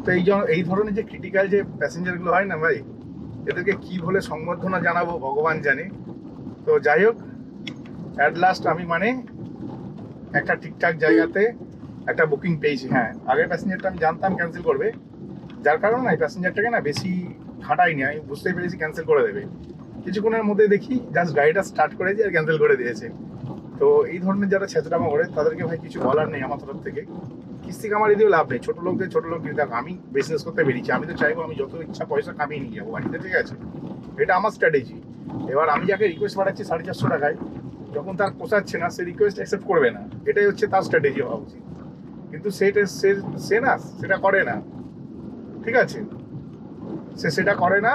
তো এই ধরনের যে ক্রিটিক্যাল যে প্যাসেঞ্জারগুলো হয় না ভাই, এদেরকে কি বলে সংবর্ধনা জানাবো ভগবান জানে। তো যাই হোক, অ্যাট লাস্ট আমি মানে একটা ঠিকঠাক জায়গাতে একটা বুকিং পেয়েছি। হ্যাঁ, আগের প্যাসেঞ্জারটা আমি জানতাম ক্যান্সেল করবে, যার কারণে না এই প্যাসেঞ্জারটাকে না বেশি খাটাইনি, আমি বুঝতেই পেরেছি ক্যান্সেল করে দেবে। কিছুক্ষণের মধ্যে দেখি জাস্ট গাড়িটা স্টার্ট করেছি আর ক্যান্সেল করে দিয়েছে। তো এই ধরনের যারা ছেঁচড়ামো করে তাদেরকে ভাই কিছু বলার নেই আমার তরফ থেকে। কিস্তি কামারি দিয়েও লাভ নেই, ছোট লোকদের ছোট লোক দেখো, আমি বিজনেস করতে বেরিয়েছি, আমি তো চাইবো আমি যত ইচ্ছা পয়সা কামিয়ে নিয়ে যাবো বাড়িতে, ঠিক আছে, এটা আমার স্ট্র্যাটেজি। এবার আমি যাকে রিকোয়েস্ট পাঠাচ্ছি 450 টাকায়, যখন তার পোষাচ্ছে না সে রিকোয়েস্ট অ্যাকসেপ্ট করবে না, এটাই হচ্ছে তার স্ট্র্যাটেজি হওয়া উচিত। কিন্তু সে না সেটা করে না, ঠিক আছে, সে সেটা করে না।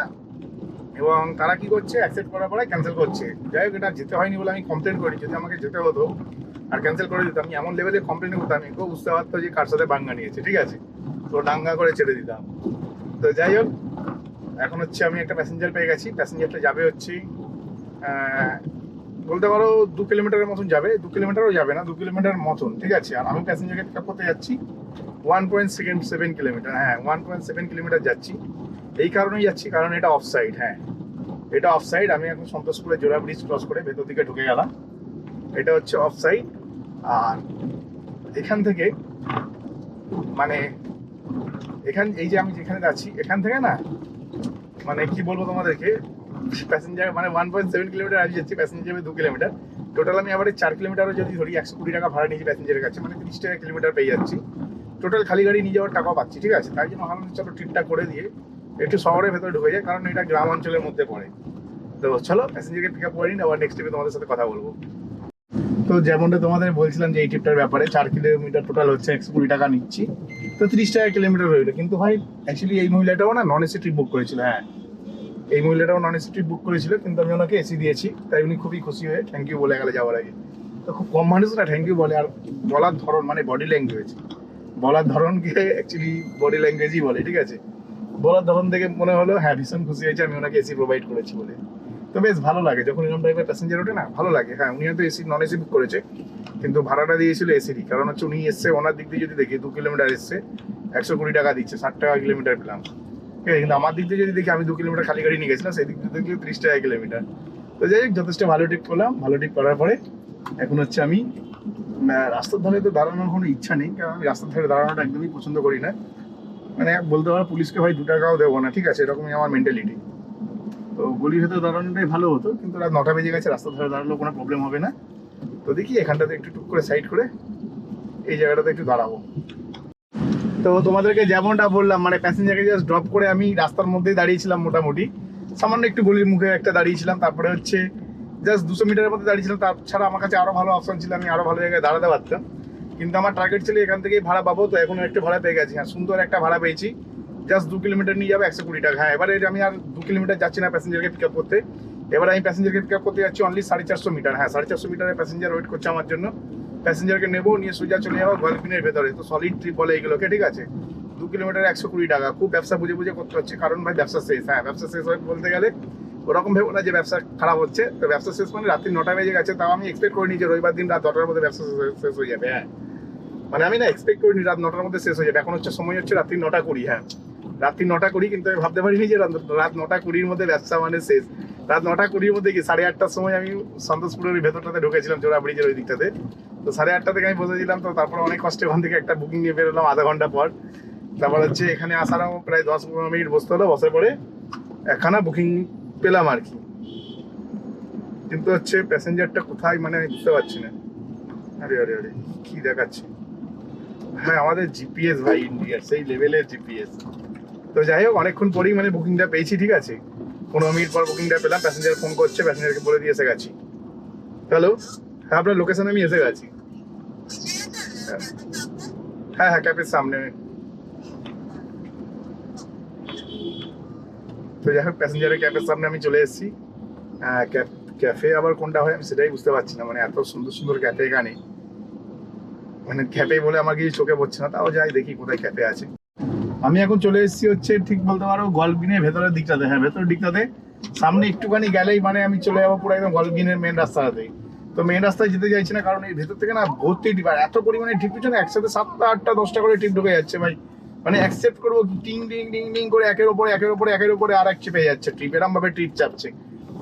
এবং তারা কি করছে, অ্যাকসেপ্ট করার পরে ক্যান্সেল করছে। যাই হোক, এটা যেতে হয়নি বলে আমি কমপ্লেন করি, যদি আমাকে যেতে হতো আর ক্যান্সেল করে দিতাম, আমি এমন লেভেলে কমপ্লেন করতাম কেউ বুঝতে পারতো যে কার সাথে বাঙ্গা নিয়েছে, ঠিক আছে, তো ডাঙ্গা করে ছেড়ে দিতাম। তো যাই হোক, এখন হচ্ছে আমি একটা প্যাসেঞ্জার পেয়ে গেছি। প্যাসেঞ্জারটা যাবে হচ্ছে বলতে পারো 2 কিলোমিটারের মতন যাবে, 2 কিলোমিটারও যাবে না, 2 কিলোমিটার মতন, ঠিক আছে। আর আমি প্যাসেঞ্জারকে পিক আপ করতে যাচ্ছি 1.7 কিলোমিটার, হ্যাঁ 1.7 কিলোমিটার যাচ্ছি। এই কারণেই যাচ্ছি কারণ এটা অফ সাইড, হ্যাঁ এটা অফ সাইড। আমি এখন সন্তোষপুরে জোড়া ব্রিজ ক্রস করে ভেতর দিকে ঢুকে গেলাম, এটা হচ্ছে অফ সাইড। আর এখান থেকে মানে এই যে আমি যেখানে যাচ্ছি এখান থেকে না, মানে কি বলবো তোমাদেরকে, প্যাসেঞ্জার মানে 1.7 কিলোমিটার আমি যাচ্ছি, প্যাসেঞ্জার যাবে 2 কিলোমিটার। টোটাল আমি আবার 4 কিলোমিটারও যদি ধরি 120 টাকা ভাড়া নিয়েছি প্যাসেঞ্জারের কাছে, মানে 30 টাকা কিলোমিটার পেয়ে যাচ্ছি। টোটাল খালি গাড়ি নিয়ে যাওয়ার টাকাও পাচ্ছি, ঠিক আছে। তাই জন্য ভাবলাম চলো ট্রিপটা করে দিয়ে একটু শহরের ভেতরে ঢুকে যায়, কারণ এটা গ্রাম অঞ্চলের মধ্যে পড়ে। তো চলো প্যাসেঞ্জারকে পিক আপ করে নিন, আবার নেক্সট ট্রিপে তোমাদের সাথে কথা বলবো। তো যেমনটা তোমাদের বলছিলাম যে এই ট্রিপটার ব্যাপারে, 4 কিলোমিটার টোটাল হচ্ছে 120 টাকা নিচ্ছি, তো 30 টাকা কিলোমিটার রইলো। কিন্তু ভাই অ্যাকচুয়ালি এই মহিলাটাও না নন এসি ট্রিপ বুক করেছিল, হ্যাঁ এই মহিলাটাও নন এসি ট্রিপ বুক করেছিল, কিন্তু আমি ওনাকে এসি দিয়েছি, তাই উনি খুবই খুশি হয়ে থ্যাংক ইউ বলে গেলে যাওয়ার আগে। তো খুব কম মানুষ না থ্যাংক ইউ বলে, আর বলার ধরন মানে বডি ল্যাঙ্গুয়েজ, বলার ধরনকে অ্যাকচুয়ালি বডি ল্যাঙ্গুয়েজই বলে, ঠিক আছে। বলার ধরন থেকে মনে হলো হ্যাঁ ভীষণ খুশি হয়েছে আমি ওনাকে এসি প্রোভাইড করেছি বলে। তো বেশ ভালো লাগে যখন এরকম টাইপের প্যাসেঞ্জার ওঠে না, ভালো লাগে। হ্যাঁ উনি হয়তো এসি নন এসি বুক করেছে, কিন্তু ভাড়াটা দিয়েছিল এসিরই, কারণ হচ্ছে উনি এসছে ওনার দিক দিয়ে যদি দেখি 2 কিলোমিটার এসছে 120 টাকা দিচ্ছে, 60 টাকা কিলোমিটার পেলাম, ঠিক আছে। কিন্তু আমার দিক দিয়ে যদি দেখি আমি 2 কিলোমিটার খালি গাড়ি নিয়ে গেছিলাম, সেই দিক দিয়ে দেখলে 30 টাকা কিলোমিটার। তো যাই হোক, যথেষ্ট ভালো ট্রিপ করলাম। ভালো ট্রিপ করার পরে এখন হচ্ছে আমি রাস্তার ধারে তো দাঁড়ানোর কোনো ইচ্ছা নেই, কারণ আমি রাস্তার ধারে দাঁড়ানোটা একদমই পছন্দ করি না। মানে বলতে পারো পুলিশকে ভাই 2 টাকাও দেবো না, ঠিক আছে, এরকমই আমার মেন্টালিটি। তো গলির ভেতরে দাঁড়ানোটাই ভালো হতো, কিন্তু রাত 9টা বেজে গেছে, রাস্তার ধারে দাঁড়ালেও কোনো প্রবলেম হবে না। তো দেখি এখানটাতে একটু টুক করে সাইড করে এই জায়গাটাতে একটু দাঁড়াবো। তো তোমাদেরকে যেমনটা বললাম, মানে প্যাসেঞ্জারকে জাস্ট ড্রপ করে আমি রাস্তার মধ্যেই দাঁড়িয়েছিলাম, মোটামুটি সামান্য একটু গলির মুখে একটা দাঁড়িয়েছিলাম। তারপরে হচ্ছে জাস্ট 200 মিটারের মধ্যে দাঁড়িয়েছিলাম, তাছাড়া আমার কাছে আরো ভালো অপশন ছিল, আমি আরো ভালো জায়গায় দাঁড়াতে পারতাম। কিন্তু আমার টার্গেট ছিল এখান থেকেই ভাড়া পাবো, তো এখন একটা ভাড়া পেয়ে গেছি। হ্যাঁ সুন্দর একটা ভাড়া পেয়েছি, জাস্ট 2 কিলোমিটার নিয়ে যাবে 120 টাকা। হ্যাঁ এবারে আমি আর 2 কিলোমিটার যাচ্ছি না প্যাসেঞ্জারকে পিক আপ করতে, এবার আমি প্যাসেঞ্জারকে পিক আপ করতে যাচ্ছি অনলি 450 মিটার। হ্যাঁ 450 মিটারের প্যাসেঞ্জার ওয়েট করছে আমার জন্য, প্যাসেঞ্জারকে নেবো, নিয়ে সোজা চলে যাবো গলফিনের ভেতরে। তো সলিড ট্রিপ বলে এগুলোকে, ঠিক আছে। 2 কিলোমিটার 120 টাকা, খুব ব্যবসা বুঝে বুঝে করতে হচ্ছে, কারণ ভাই ব্যবসা শেষ। হ্যাঁ ব্যবসা শেষ হয় বলতে গেলে ওরকম ভেবো না যে ব্যবসা খারাপ হচ্ছে, তো ব্যবসা শেষ মানে রাত্রি 9টা বেজে গেছে, তাও আমি এক্সপেক্ট করিনি যে রবিবার দিন রাত 10টার মধ্যে ব্যবসা শেষ হয়ে যাবে। হ্যাঁ মানে আমি না এক্সপেক্ট করিনি রাত 9টার মধ্যে শেষ হয়ে যাবে। এখন হচ্ছে সময় হচ্ছে রাত্রি 9টা 20, হ্যাঁ রাত্রি 9টা 20, কিন্তু আমি ভাবতে পারিনি যে রাত 9টা 20-র মধ্যে ব্যবসা মানে শেষ। রাত 9টা 20-র মধ্যে কি 8:30টার সময় আমি সন্তোষপুরের ভেতরটাতে ঢুকেছিলাম, জোড়া ব্রিজের ওই দিকটাতে। তো 8:30টা থেকে আমি বসেছিলাম, তো তারপর অনেক কষ্টে ওখান থেকে একটা বুকিং নিয়ে বেরোলাম আধা ঘন্টা পর। তারপর হচ্ছে এখানে আসারও প্রায় 10-15 মিনিট বসতে হলো, বসে পরে একখানা বুকিং পেলাম আর কি। কিন্তু হচ্ছে প্যাসেঞ্জারটা কোথায় মানে আমি বুঝতে পারছি না। আরে আরে আরে কি দেখাচ্ছে, হ্যাঁ আমাদের জিপিএস ভাই ইন্ডিয়ার সেই লেভেলের জিপিএস। তো যাই হোক অনেকক্ষণ পরেই মানে বুকিংটা পেয়েছি, ঠিক আছে, 15 মিনিট পর বুকিংটা পেলাম। প্যাসেঞ্জার ফোন করছে, প্যাসেঞ্জারকে বলে দিয়ে এসে গেছি। হ্যালো, হ্যাঁ আপনার লোকেশনে আমি এসে গেছি। হ্যাঁ হ্যাঁ ক্যাফের সামনে। তো যাই হোক প্যাসেঞ্জারের ক্যাফের সামনে আমি চলে এসেছি। ক্যাফে আবার কোনটা হয় আমি সেটাই বুঝতে পারছি না, মানে এত সুন্দর সুন্দর ক্যাফে এখানে, মানে ক্যাফে বলে আমার কিছু চোখে পড়ছে না, তাও যাই দেখি কোথায় ক্যাফে আছে। আমি এখন চলে এসেছি হচ্ছে ঠিক বলতে পারো গল্ফগ্রিনের ভেতরের দিকটাতে, হ্যাঁ ভেতরের দিকটাতে। সামনে একটুখানি গেলেই মানে আমি চলে যাবো পুরো একদম গল্ফগ্রিনের মেন রাস্তাতেই। তো মেন রাস্তায় যেতে চাইছি না, কারণ এই ভেতর থেকে না ভর্তি টিপ, আর এত পরিমাণে টিপ, পিছনে একসাথে 7টা 8টা 10টা করে টিপ ঢুকে যাচ্ছে ভাই। মানে অ্যাকসেপ্ট করবো টিং টিং টিং টিং করে একের উপরে আর এক চেপে যাচ্ছে ট্রিপ, এরকম ভাবে ট্রিপ চাপছে।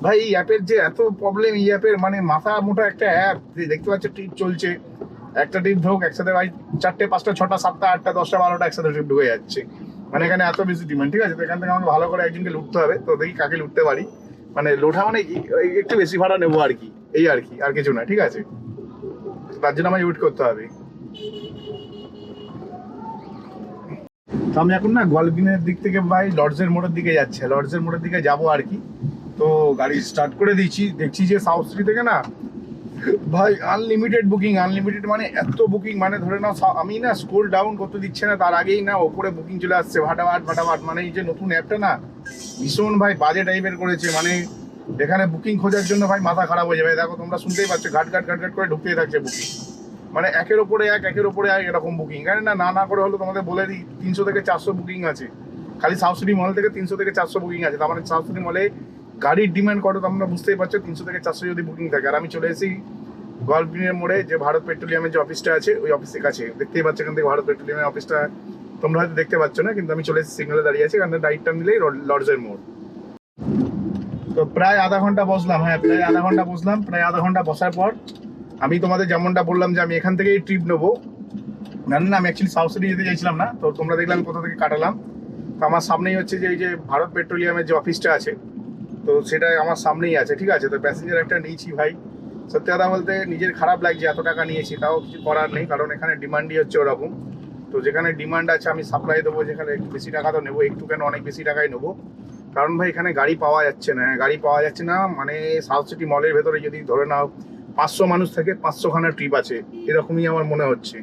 ভাই এই অ্যাপের যে এত প্রবলেম, এই অ্যাপের মানে মাথা মোটা একটা অ্যাপ, দেখতে পাচ্ছে ট্রিপ চলছে, একটা ট্রিপ ধোক একসাথে ভাই 4টে 5টা 6টা 7টা 8টা 10টা 12টা একসাথে ট্রিপ ঢুকে যাচ্ছে। মানে এখানে এত বেশি ডিমান্ড, ঠিক আছে। তো এখান থেকে আমাকে ভালো করে একজনকে লুটতে হবে, তো দেখি কাকে লুটতে পারি। মানে লোঠা মানে কি, একটু বেশি ভাড়া নেবো আর কি, এই আর কি, আর কিছু না, ঠিক আছে। তার জন্য আমায় ওয়েট করতে হবে। তো আমি এখন না গোয়ালবিনের দিক থেকে ভাই লর্ডসের মোড়ের দিকে যাচ্ছে, লর্ডসের মোড়ের দিকে যাবো আর কি। তো গাড়ি স্টার্ট করে দিয়েছি, দেখছি যে সাউথ স্ট্রিট থেকে না ভাই আনলিমিটেড বুকিং, আনলিমিটেড মানে এত বুকিং, মানে ধরে নাও আমি না স্ক্রল ডাউন করতে দিচ্ছে না, তার আগেই না ওপরে বুকিং চলে আসছে ফাটাফাট। মানে এই যে নতুন অ্যাপটা না ভীষণ ভাই বাজে টাইপের করেছে, মানে এখানে বুকিং খোঁজার জন্য ভাই মাথা খারাপ হয়ে যাবে। দেখো তোমরা শুনতেই পাচ্ছ, ঘাট করে ঢুকতেই থাকছে বুকিং, মানে একের ওপরে এক এরকম বুকিং। কারণ না করে হলো তোমাদের বলে দিই 300 থেকে 400 বুকিং আছে খালি সাউথ সিটি মল থেকে, 300 থেকে 400 বুকিং আছে। তার মানে সাউথ সিটি মলে গাড়ির ডিমান্ড কত তোমরা বুঝতেই পারছো, 300 থেকে 400 যদি বুকিং থাকে। আর আমি চলে এসেছি গোয়ালবিনের মোড়ে, যে ভারত পেট্রোলিয়ামের যে অফিসটা আছে ওই অফিসের কাছে, দেখতেই পাচ্ছ এখান থেকে ভারত পেট্রোলিয়ামের অফিসটা তোমরা হয়তো দেখতে পাচ্ছ না, কিন্তু আমি চলে এসেছি সিগনালে দাঁড়িয়ে আছি, এখানে রাইট টার্ন নিলেই লর্ডসের মোড়। তো প্রায় আধা ঘন্টা বসলাম, প্রায় আধা ঘন্টা বসার পর আমি তোমাদের যেমনটা বললাম যে আমি এখান থেকেই ট্রিপ নেবো, না আমি অ্যাকচুয়ালি সাউথ সিটি যেতে চাইছিলাম না। তো তোমরা দেখলাম কোথা থেকে কাটালাম। তো আমার সামনেই হচ্ছে যে এই যে ভারত পেট্রোলিয়ামের যে অফিসটা আছে, তো সেটা আমার সামনেই আছে, ঠিক আছে। তো প্যাসেঞ্জার একটা নিয়েছি ভাই, সত্যি কথা বলতে নিজের খারাপ লাগছে, এত টাকা নিয়েছি, তাও কিছু করার নেই, কারণ এখানে ডিমান্ডই হচ্ছে ওরকম। তো যেখানে ডিমান্ড আছে আমি সাপ্লাই দেবো, যেখানে একটু বেশি টাকা তো নেবো, একটু কেন অনেক বেশি টাকাই নেবো, কারণ ভাই এখানে গাড়ি পাওয়া যাচ্ছে না, মানে সাউথ সিটি মলের ভেতরে যদি ধরে নাও 500 মানুষ থেকে 500খানা ট্রিপ আছে, এরকমই আমার মনে হচ্ছে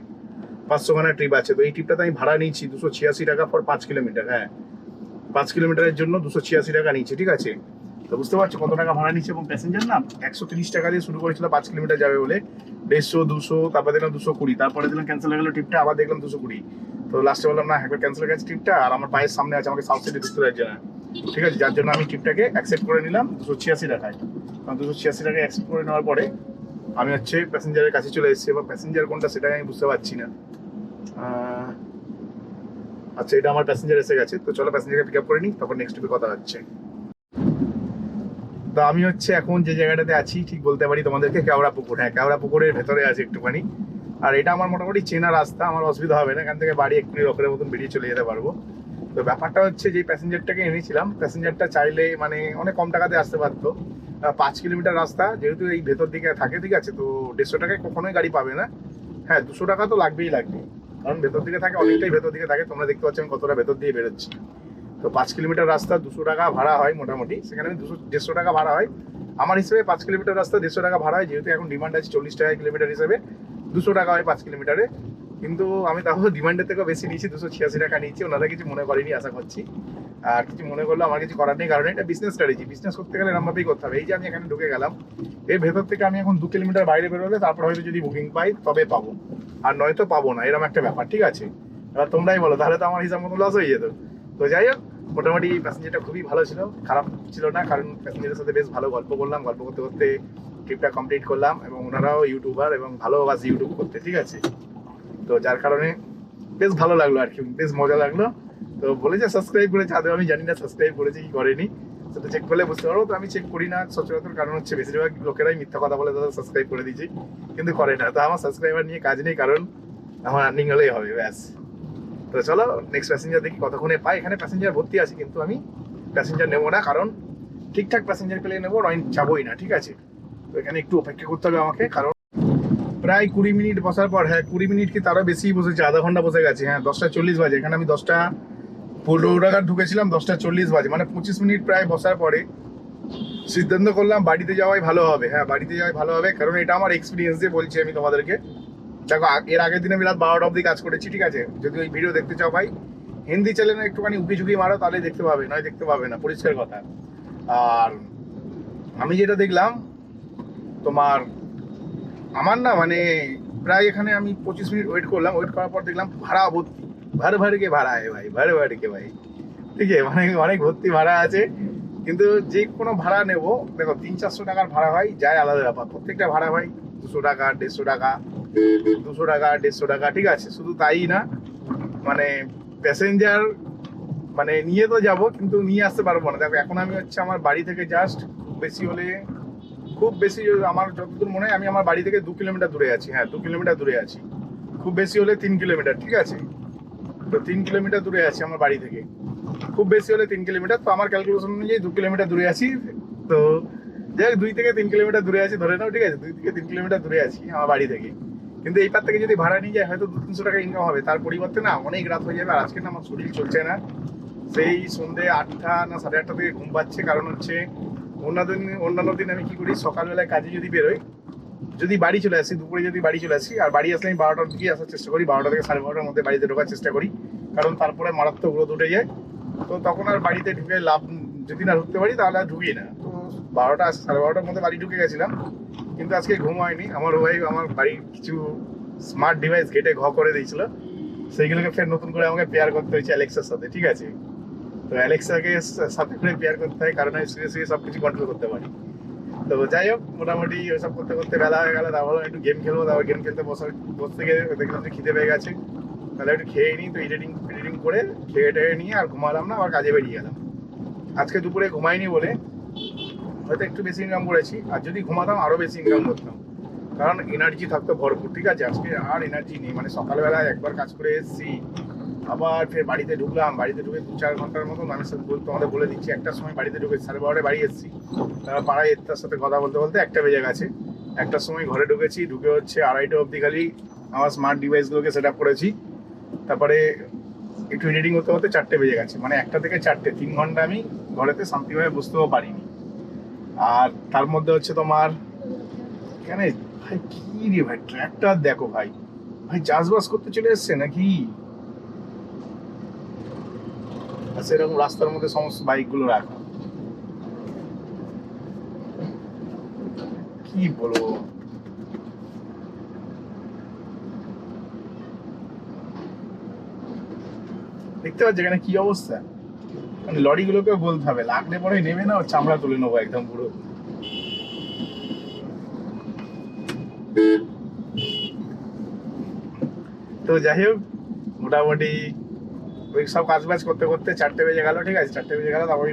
500খানা ট্রিপ আছে। তো এই ট্রিপটাতে আমি ভাড়া নিয়েছি 286 টাকা ফর 5 কিলোমিটার, 5 কিলোমিটারের জন্য 286 টাকা নিয়েছি, ঠিক আছে। তো বুঝতে পারছো কত টাকা ভাড়া নিচ্ছে, এবং প্যাসেঞ্জার না 130 টাকা দিয়ে শুরু করেছিল 5 কিলোমিটার যাবে বলে, 150 200, তারপর দেখলাম 220, তারপরে দেখলাম ক্যান্সেল হয়ে গেলো ট্রিপটা, আবার দেখলাম 220। তো লাস্টে বললাম না, একবার ক্যান্সেল হয়ে গেছে ট্রিপটা, আর আমার পায়ের সামনে আছে, আমাকে সাউথ সিটি ঢুকতে যাচ্ছে না, ঠিক আছে। যার জন্য আমি ট্রিপটাকে অ্যাকসেপ্ট করে নিলাম 286 টাকায়। 286 টাকায় অ্যাকসেপ্ট করে নেওয়ার পরে আমি হচ্ছে প্যাসেঞ্জারের কাছে চলে এসেছি, এবার প্যাসেঞ্জার কোনটা সেটা আমি বুঝতে পারছি না। আচ্ছা, এটা আমার প্যাসেঞ্জার এসে গেছে, তো চলো প্যাসেঞ্জারকে পিক আপ করে নিই, তারপর নেক্সট ট্রিপে কথা হচ্ছে। তো আমি হচ্ছে এখন যে জায়গাটাতে আছি ঠিক বলতে পারি তোমাদেরকে কেওড়া পুকুর, কেওড়া পুকুরের ভেতরে আছে একটুখানি। আর এটা আমার মোটামুটি চেনা রাস্তা, আমার অসুবিধা হবে না, এখান থেকে বাড়ি এক্ষুনি রকের মতন বেরিয়ে চলে যেতে পারবো। তো ব্যাপারটা হচ্ছে যে প্যাসেঞ্জারটাকে এনেছিলাম, প্যাসেঞ্জারটা চাইলে মানে অনেক কম টাকাতে আসতে পারতো। 5 কিলোমিটার রাস্তা, যেহেতু এই ভেতর দিকে থাকে, ঠিক আছে, তো 150 টাকায় কখনোই গাড়ি পাবে না। 200 টাকা তো লাগবে, কারণ ভেতর দিকে থাকে, অনেকটাই ভেতর দিকে থাকে, তোমরা দেখতে পাচ্ছ আমি কতটা ভেতর দিয়ে বেরোচ্ছি। তো 5 কিলোমিটার রাস্তা 200 টাকা ভাড়া হয় মোটামুটি, সেখানে 150 টাকা ভাড়া হয় আমার হিসেবে। 5 কিলোমিটার রাস্তা 150 টাকা ভাড়া হয়, যেহেতু এখন ডিমান্ড আছে 40 টাকা কিলোমিটার হিসেবে, 200 টাকা হয় 5 কিলোমিটারে। কিন্তু আমি তাহলে ডিমান্ডের থেকেও বেশি নিয়েছি, 286 টাকা নিয়েছি, ওনারা কিছু মনে করেনি আশা করছি। আর কিছু মনে করলো আমার কিছু করার নেই, কারণ এটা বিজনেস স্ট্র্যাটেজি, বিজনেস করতে গেলে এরমভাবেই করতে হবে। এই যে আমি এখানে ঢুকে গেলাম, এর ভেতর থেকে আমি এখন 2 কিলোমিটার বাইরে বেরোলে তারপর হয়তো যদি বুকিং পাই তবে পাবো, আর নয়তো পাবো না, এরকম একটা ব্যাপার, ঠিক আছে। এবার তোমরাই বলো, তাহলে তো আমার হিসাব মতো লস হয়ে যেত। তো যাই হোক, মোটামুটি প্যাসেঞ্জারটা খুবই ভালো ছিল, খারাপ ছিল না, কারণ প্যাসেঞ্জারের সাথে বেশ ভালো গল্প করলাম, গল্প করতে করতে ট্রিপটা কমপ্লিট করলাম, এবং ওনারাও ইউটিউবার এবং ভালোবাসে ইউটিউব করতে, ঠিক আছে। তো যার কারণে বেশ ভালো লাগলো আর কি, বেশ মজা লাগলো। তো বলেছে সাবস্ক্রাইব করেছে, আদৌ আমি জানি না সাবস্ক্রাইব করেছে কি করেনি, সেটা চেক করলে বুঝতে পারবো। তো আমি চেক করি না সচরাচর, কারণ হচ্ছে বেশিরভাগ লোকেরাই মিথ্যা কথা বলে তাদের সাবস্ক্রাইব করে দিয়েছি, কিন্তু করে না। তো আমার সাবস্ক্রাইবার নিয়ে কাজ নেই, কারণ আমার আর্নিং হলেই হবে, ব্যাস। তো চলো নেক্সট প্যাসেঞ্জার দেখি কতক্ষণে পাই। এখানে প্যাসেঞ্জার ভর্তি আছে, কিন্তু আমি প্যাসেঞ্জার নেবো না, কারণ ঠিকঠাক প্যাসেঞ্জার পেলে নেবো, নয় যাবোই না, ঠিক আছে। তো এখানে একটু অপেক্ষা করতে হবে আমাকে, কারণ প্রায় 20 মিনিট বসার পর, 20 মিনিট কি তারও বেশি বসেছে, আধা ঘন্টা বসে গেছে। 10টা 40 বাজে, এখানে আমি 10টা 15 টাকা ঢুকেছিলাম, 10টা 40 বাজে, মানে 25 মিনিট প্রায় বসার পরে সিদ্ধান্ত করলাম বাড়িতে যাওয়াই ভালো হবে। বাড়িতে যাওয়াই ভালো হবে, কারণ এটা আমার এক্সপিরিয়েন্স দিয়ে বলছি আমি তোমাদেরকে। দেখো, এর আগের দিনে আমি রাত 12টা অবধি কাজ করেছি, ঠিক আছে। যদি ওই ভিডিও দেখতে চাও ভাই, হিন্দি চ্যানেলে একটুখানি উকি ঝুঁকি মারো, তাহলে দেখতে পাবে, নয় দেখতে পাবে না, পরিষ্কার কথা। আর আমি যেটা দেখলাম তোমার, আমার না মানে প্রায় এখানে আমি 25 মিনিট ওয়েট করলাম, ওয়েট করার পর দেখলাম ভাড়া ভর্তি, ভর কে ভাড়া ভাই, ভর কে ভাই, ঠিক আছে, মানে অনেক ভর্তি ভাড়া আছে। কিন্তু যে কোনো ভাড়া নেবো, দেখো 300-400 টাকার ভাড়া হয়, যায় আলাদা ব্যাপার, প্রত্যেকটা ভাড়া হয় 200 টাকা 150 টাকা, 200 টাকা 150 টাকা, ঠিক আছে। শুধু তাই না, মানে প্যাসেঞ্জার মানে নিয়ে তো যাব, কিন্তু নিয়ে আসতে পারবো না। দেখো এখন আমি হচ্ছে আমার বাড়ি থেকে জাস্ট খুব বেশি আমার যতদূর মনে হয় আমি আমার বাড়ি থেকে 2 কিলোমিটার দূরে আছি। হ্যাঁ 2 কিলোমিটার দূরে আছি, খুব বেশি হলে 3 কিলোমিটার, ঠিক আছে? তো 3 কিলোমিটার দূরে আছি আমার বাড়ি থেকে, খুব বেশি হলে 3 কিলোমিটার। তো আমার ক্যালকুলেশন অনুযায়ী 2 কিলোমিটার দূরে আছি। তো যাই হোক 2 থেকে 3 কিলোমিটার দূরে আছি ধরে নাও, ঠিক আছে? 2 থেকে 3 কিলোমিটার দূরে আছি আমার বাড়ি থেকে। কিন্তু এই পার থেকে যদি ভাড়া নিয়ে যায় হয়তো 200-300 টাকা ইনকাম হবে, তার পরিবর্তে না অনেক রাত হয়ে যাবে। আর আজকে না আমার শরীর চলছে না, সেই সন্ধ্যে 8টা না 8:30 থেকে ঘুম পাচ্ছে। কারণ হচ্ছে অন্যান্য দিন আমি কি করি, সকালবেলায় কাজে যদি বেরোই, যদি বাড়ি চলে আসি দুপুরে, যদি বাড়ি চলে আসি, আর বাড়ি আসলে আমি 12টার দিকে আসার চেষ্টা করি, 12টা থেকে 12:30টার মধ্যে বাড়িতে ঢোকার চেষ্টা করি। কারণ তারপরে মারাত্মক রোদ উঠে যায়, তো তখন আর বাড়িতে ঢুকে লাভ, যদি না ঢুকতে পারি তাহলে আর ঢুকি না। তো 12টা 12:30টার মধ্যে বাড়ি ঢুকে গেছিলাম, কিন্তু আজকে ঘুম হয়নি। আমার ওয়াইফ আমার বাড়ির কিছু স্মার্ট ডিভাইস ঘেটে করে দিয়েছিল, সেইগুলোকে ফের নতুন করে আমাকে পেয়ার করতে হয়েছে অ্যালেক্সার সাথে, ঠিক আছে? তো অ্যালেক্সাকে সাথে করে পেয়ার করতে হয়, কারণ আমি শুয়ে শুয়ে সব কিছু কন্ট্রোল করতে পারি। তো যাই হোক, মোটামুটি ওইসব করতে করতে বেলা হয়ে গেল। তারপর একটু গেম খেলবো, তারপর গেম খেলতে বসতে গিয়ে দেখলাম যে খিদে পেয়ে গেছে, তাহলে একটু খেয়ে নিই। তো এডিটিং করে খেয়ে টেয়ে নিয়ে আর ঘুমালাম না, আবার কাজে বেরিয়ে গেলাম। আজকে দুপুরে ঘুমাইনি বলে হয়তো একটু বেশি ইনকাম করেছি, আর যদি ঘুমাতাম আরো বেশি ইনকাম করতাম, কারণ এনার্জি থাকতো ভরপুর, ঠিক আছে? আজকে আর এনার্জি নেই, মানে সকালবেলা একবার কাজ করে এসেছি, আবার ফের বাড়িতে ঢুকলাম। বাড়িতে ঢুকে 2-4 ঘন্টার মতন আমি তোমাদের বলে দিচ্ছি, একটার সময় বাড়িতে ঢুকে 12:30 বাড়ি এসেছি। তারপর পাড়ায় তার সাথে কথা বলতে বলতে 1টা বেজে গেছে। 1টার সময় ঘরে ঢুকেছি, ঢুকে হচ্ছে 2:30 অবধি খালি আমার স্মার্ট ডিভাইসগুলোকে সেট আপ করেছি। তারপরে একটু এডিটিং করতে করতে 4টে বেজে গেছে, মানে 1টা থেকে 4টে 3 ঘন্টা আমি ঘরেতে শান্তিভাবে বুঝতেও পারিনি। আর তার মধ্যে হচ্ছে তোমার এখানে ভাই কি রে ভাই, ট্র্যাক্টর দেখো ভাই, ভাই চাষবাস করতে চলে এসছে নাকি? সেরকম রাস্তার মধ্যে সমস্ত বাইকগুলো রাখা, কি বলবো। দেখতে পাচ্ছি এখানে কি অবস্থা, মানে লরিগুলোকেও বলতে হবে, লাগলে পরে নেবে না, চামড়া তুলে নেবো একদম পুরো। তো যাই হোক, মোটামুটি ওই সব কাজ বাজ করতে করতে 4টে বেজে গেল, ঠিক আছে? 4টে বেজে গেল, তারপরে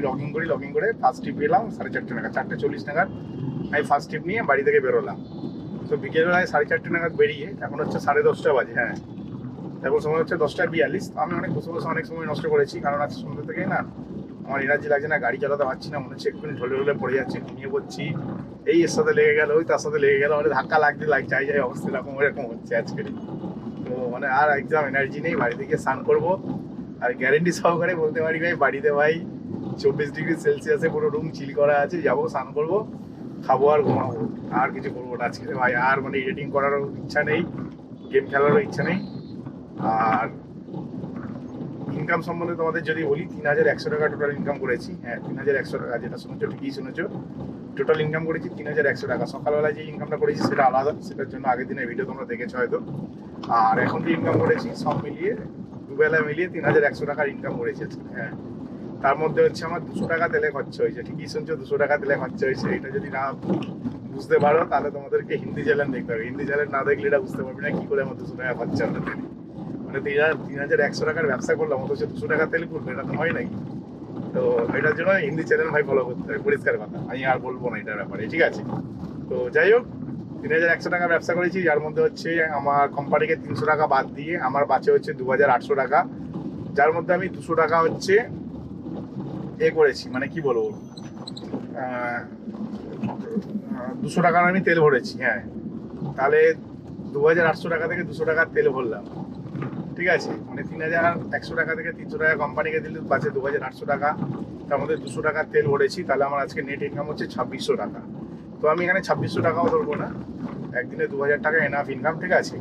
লগিং করে ফার্স্ট ট্রিপ গেলাম 4:30 নাগাদ, 4:40 নাগাদ আমি ফার্স্ট ট্রিপ নিয়ে বাড়ি থেকে বেরোলাম। তো বিকেলবেলায় 4:30 নাগাদ বেরিয়ে এখন হচ্ছে 10:30 বাজে। হ্যাঁ এখন সময় হচ্ছে 10:42। আমি অনেক বসে বসে অনেক সময় নষ্ট করেছি, কারণ আজ সন্ধ্যে থেকে না আমার এনার্জি লাগছে না, গাড়ি চালাতে পারছি না, মনে হচ্ছে একটুখানি ঢলে পড়ে যাচ্ছে, ঘুমিয়ে পড়ছি। এই এর সাথে লেগে গেল, ওই তার সাথে লেগে গেল, মানে ধাক্কা লাগতে যাই অবস্থা এরকম হচ্ছে আজকে। তো মানে আর একদম এনার্জি নেই, বাড়িতে গিয়ে স্নান করবো। আর গ্যারেন্টি সহকারে বলতে পারি ভাই, বাড়িতে ভাই 24°C পুরো রুম চিল করা আছে, যাবো স্নান করবো, খাবো আর ঘুমাবো, আর কিছু করবো না আজকে ভাই। আর মানে এডিটিং করারও ইচ্ছা নেই, গেম খেলারও ইচ্ছা নেই। আর ইনকাম সম্বন্ধে তোমাদের যদি বলি, 3,100 টাকা টোটাল ইনকাম করেছি। হ্যাঁ 3,100 টাকা, যেটা শুনেছো ঠিকই শুনেছো, টোটাল ইনকাম করেছি 3,100 টাকা। সকালবেলা যে ইনকামটা করেছি সেটা আলাদা, সেটার জন্য আগের দিনের ভিডিও তোমরা দেখেছো হয়তো। আর এখন যে ইনকাম করেছি সব মিলিয়ে দুবেলা মিলিয়ে 3,100 টাকার ইনকাম করেছি। হ্যাঁ তার মধ্যে হচ্ছে আমার 200 টাকা তেলে খরচা হয়েছে, ঠিকই শুনছো, 200 টাকা তেলে খরচা হয়েছে। এটা যদি না বুঝতে পারো তাহলে তোমাদেরকে হিন্দি চ্যানেল দেখতে হবে, হিন্দি চ্যানেল না দেখলে এটা বুঝতে পারবে না কি করে আমার 200 টাকা খরচা হলো তেলে। মানে 3,100 টাকার ব্যবসা করলাম, অথচ 200 টাকা তেল করবে, এটা তো হয় নাকি? তো এটার জন্য হিন্দি চ্যানেল ভাই ফলো করতে হবে, পরিষ্কার কথা, আমি আর বলবো না এটার ব্যাপারে, ঠিক আছে? তো যাই হোক, 3,100 টাকা ব্যবসা করেছি, যার মধ্যে হচ্ছে আমার কোম্পানিকে 300 টাকা বাদ দিয়ে আমার বাঁচে হচ্ছে 2,800 টাকা, যার মধ্যে আমি 200 টাকা হচ্ছে করেছি, মানে কি বলবো, 200 টাকার আমি তেল ভরেছি। হ্যাঁ তাহলে 2,800 টাকা থেকে 200 টাকার তেল ভরলাম, ঠিক আছে? মানে 3,100 টাকা থেকে 300 টাকা কোম্পানিকে দিলে বাঁচে 2,800 টাকা, তার মধ্যে 200 টাকার তেল ভরেছি, তাহলে আমার আজকে নেট ইনকাম হচ্ছে 2,600 টাকা। তো আমি এখানে 2,600 টাকাও ধরবো না, একদিনে 2,000 টাকা এনাফ ইনকাম, ঠিক আছে?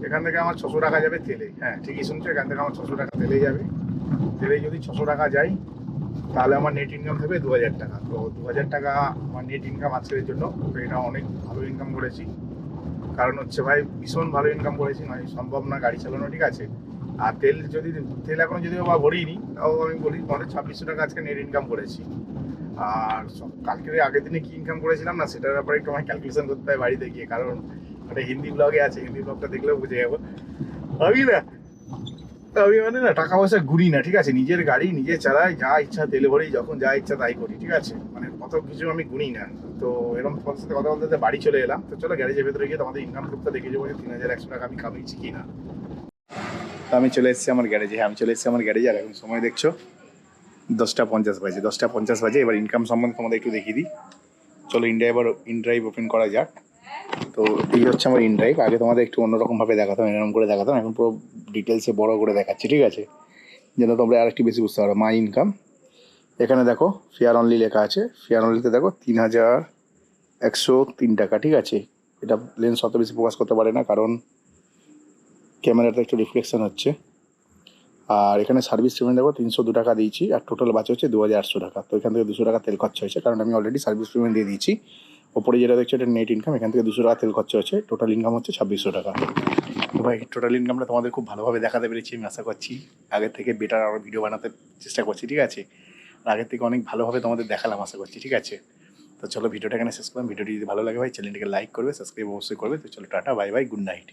এখান থেকে আমার 600 টাকা যাবে তেলে। হ্যাঁ ঠিকই শুনছো, এখান থেকে আমার 600 টাকা তেলে যাবে। তেলে যদি 600 টাকা যায় তাহলে আমার নেট ইনকাম হবে 2,000 টাকা। তো 2,000 টাকা আমার নেট ইনকাম আজকের জন্য, তো এটা অনেক ভালো ইনকাম করেছি। কারণ হচ্ছে ভাই ভীষণ ভালো ইনকাম করেছি, মানে সম্ভব না গাড়ি চালানো, ঠিক আছে? আর তেল এখনো যদিও বা ভরিনি, তাও আমি বলি মানে 2,600 টাকা আজকে নেট ইনকাম করেছি। আর কালকে আগের দিনে কি ইনকাম করেছিলাম না সেটার ব্যাপারে একটু আমার ক্যালকুলেশন করতে হয় বাড়িতে গিয়ে, কারণ একটা হিন্দি ব্লগে আছে, হিন্দি ব্লগটা দেখলেও বুঝে যাবো। আমি না আমি মানে না টাকা পয়সা ঘুরি না, ঠিক আছে, নিজের গাড়ি নিজে চালাই, যা ইচ্ছা তেল ভরি, যখন যা ইচ্ছা তাই করি, ঠিক আছে, মানে অত কিছু আমি গুনি না। তো এরকম তোমাদের সাথে কথা বলতে বলতে বাড়ি চলে এলাম। তো চলো গ্যারেজের ভেতরে গিয়ে তোমাদের ইনকাম প্রুফটা দেখে যাবো যে 3100 টাকা আমি কামিয়েছি কিনা। তো আমি চলে এসেছি আমার গ্যারেজে, হ্যাঁ আমি চলে এসেছি আমার গ্যারেজে। আর এখন সময় দেখছো 10টা 50 বাজে, 10টা 50 বাজে। এবার ইনকাম সম্বন্ধে তোমাদের একটু দেখিয়ে দিই। চলো ইনড্রাইভ ওপেন করা যাক। তো এই হচ্ছে আমার ইনড্রাইভ। আগে তোমাদের একটু অন্যরকমভাবে দেখাতাম, এরকম করে দেখাতাম, এখন পুরো ডিটেলসে বড় করে দেখাচ্ছি, ঠিক আছে, যেন তোমরা আর একটু বেশি বুঝতে পারো। মাই ইনকাম, এখানে দেখো ফেয়ার অনলি লেখা আছে। ফেয়ার অনলিতে দেখো 3103 টাকা, ঠিক আছে। এটা লেন্স অত বেশি ফোকাস করতে পারে না, কারণ ক্যামেরাটা একটু রিফ্লেকশন হচ্ছে। আর এখানে সার্ভিস পেমেন্ট দেখো 302 টাকা দিয়েছি, আর টোটাল বাঁচা হচ্ছে 2800 টাকা। তো এখান থেকে 200 টাকা তেল খরচা হয়েছে, কারণ আমি অলরেডি সার্ভিস পেমেন্ট দিয়ে দিয়েছি। ওপরে যেটা দেখছো এটা নেট ইনকাম, এখান থেকে 200 টাকা তেল খরচা হচ্ছে, টোটাল ইনকাম হচ্ছে 2600 টাকা। তো ভাই টোটাল ইনকামটা তোমাদের খুব ভালোভাবে দেখাতে পেরেছি আমি আশা করছি। আগের থেকে বেটার আরও ভিডিও বানাতে চেষ্টা করছি, ঠিক আছে, আর আগের থেকে অনেক ভালোভাবে তোমাদের দেখালাম আশা করছি, ঠিক আছে। তো চলো ভিডিওটা এখানে শেষ করলাম। ভিডিওটি যদি ভালো লাগে ভাই চ্যানেলটিকে লাইক করবে, সাবস্ক্রাইব অবশ্যই করবে। তো চলো tata, bye bye, good night.